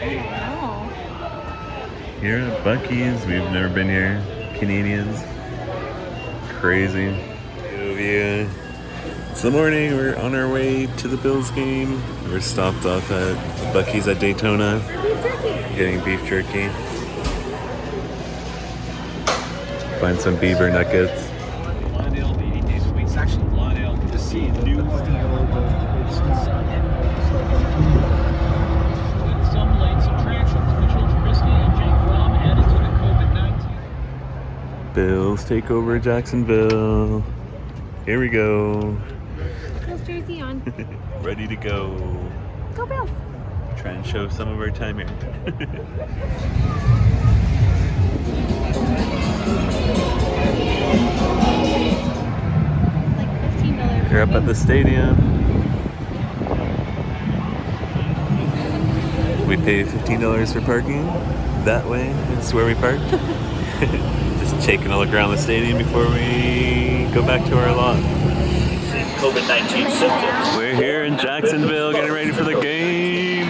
know. Here at Buckees, we've never been here. Canadians. Crazy. View. It's the morning, we're on our way to the Bills game. We're stopped off at Buckees at Daytona. Getting beef jerky. Find some beaver nuggets. It's actually Lawndale to see new some lights attractions, which will Trubisky and Jake Fromm added to the COVID-19. Bills take over Jacksonville. Here we go. Bills jersey on. Ready to go. Go Bills. Try and show some of our time here. Like $15. We're up at the stadium. We pay $15 for parking. That way, it's where we parked. Just taking a look around the stadium before we go back to our lot. COVID-19 symptoms. We're here in Jacksonville getting ready for the game.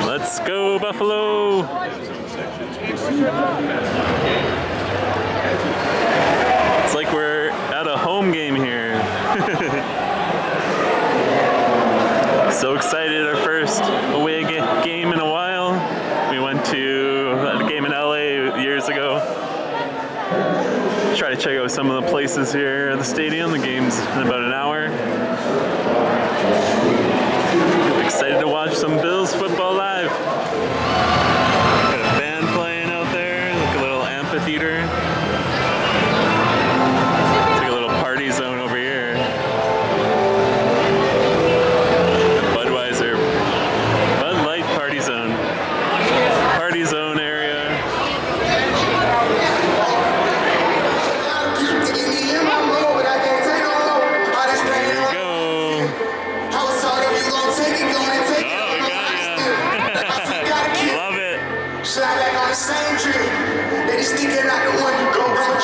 Let's go, Buffalo! It's like we're at a home game here. So excited, our first away game in a while. We went to a game in LA years ago. Try to check out some of the places here at the stadium. The game's in about an hour. Excited to watch some Bills football live. Got a band playing out there, like a little amphitheater. It's like a little party zone over here. Budweiser, Bud Light party zone. Party zone area. Here we go. Love it.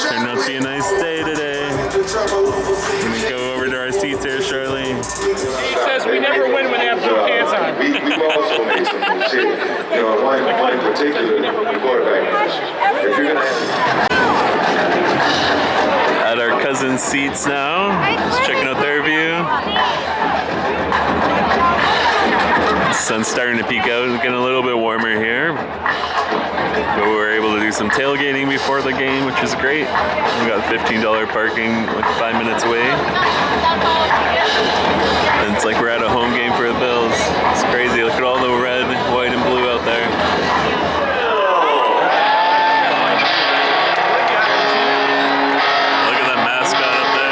Turned out to be a nice day today. Gonna go over to our seats here shortly. He says we never win when they have blue pants on. We've also made some decisions. You know, one in particular, the quarterback position. If you're going to have... At our cousin's seats now. Just checking out their view. The sun's starting to peek out. It's getting a little bit warmer here. But we were able to do some tailgating before the game, which was great. We got $15 parking like 5 minutes away. And it's like we're at a home game for the Bills. It's crazy. Look at all the red, white, and blue out there. Look at that mascot up there.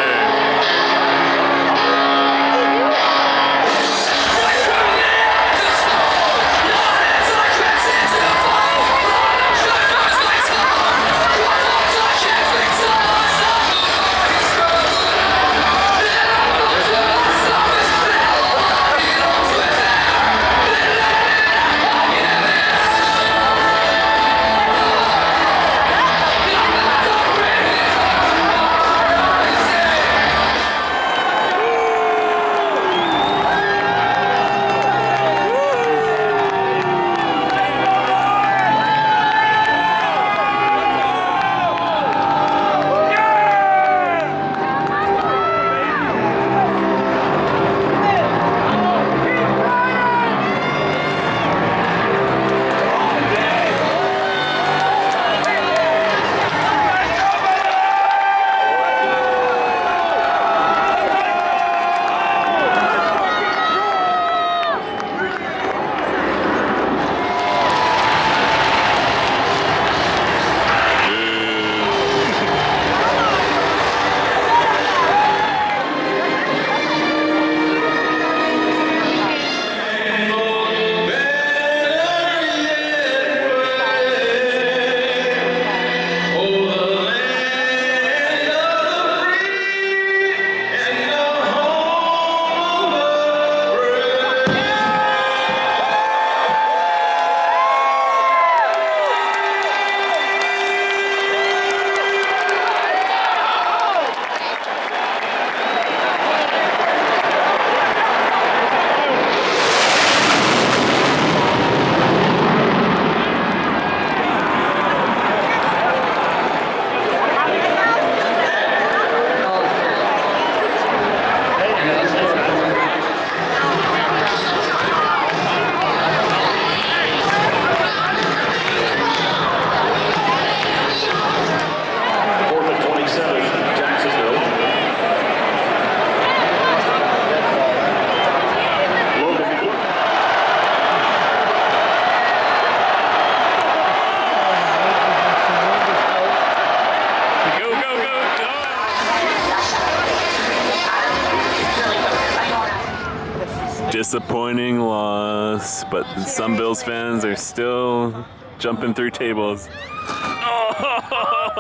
Disappointing loss, but some Bills fans are still jumping through tables. Oh,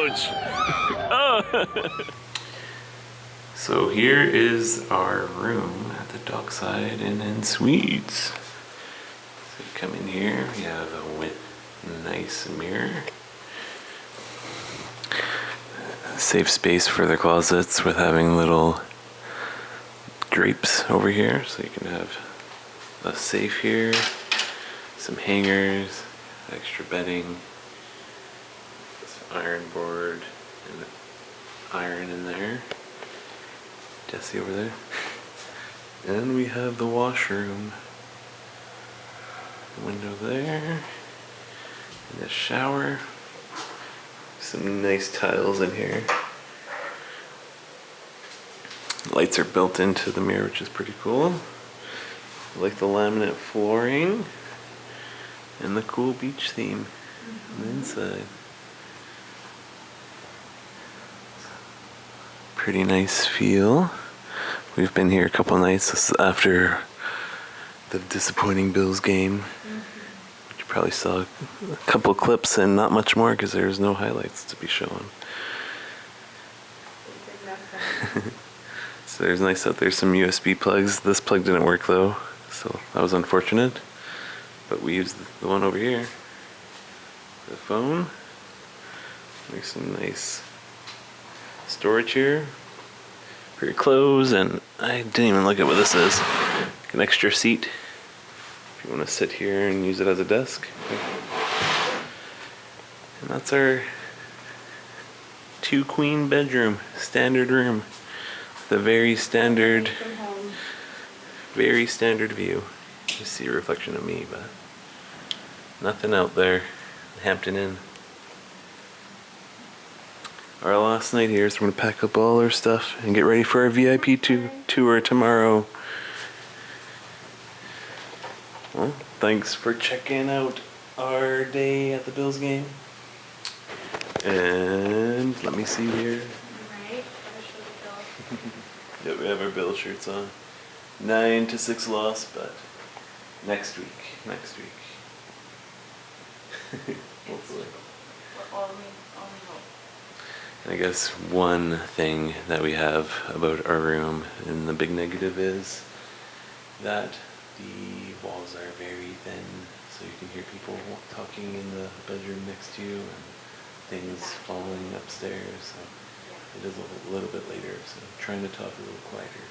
ouch! Oh. So here is our room at the Dockside Inn Suites. So you come in here, we have a nice mirror. Safe space for the closets with having little drapes over here, so you can have a safe here, some hangers, extra bedding, this iron board, and iron in there. Jesse over there. And we have the washroom. Window there. And a shower. Some nice tiles in here. Lights are built into the mirror, which is pretty cool. I like the laminate flooring. And the cool beach theme on the inside. Pretty nice feel. We've been here a couple nights. This is after the disappointing Bills game. You probably saw a couple clips and not much more because there's no highlights to be shown. So there's nice out there, some USB plugs. This plug didn't work though, so that was unfortunate. But we used the one over here. The phone. There's some nice storage here for your clothes, and I didn't even look at what this is. An extra seat if you want to sit here and use it as a desk. And that's our 2-queen bedroom, standard room. The very standard view. You see a reflection of me, but nothing out there. Hampton Inn. Our last night here, so we're gonna pack up all our stuff and get ready for our VIP tour tomorrow. Well, thanks for checking out our day at the Bills game. And let me see here. Right? Yeah, we have our Bill shirts on. 9-6 loss, but next week. Hopefully. I guess one thing that we have about our room, and the big negative, is that the walls are very thin, so you can hear people talking in the bedroom next to you and things falling upstairs. So it is a little bit later, so I'm trying to talk a little quieter.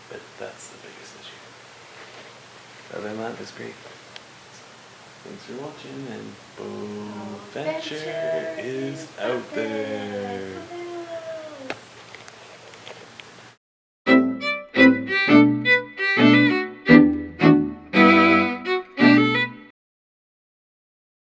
But that's the biggest issue. Other than that, it's great. Thanks for watching, and Bow Venture is out there.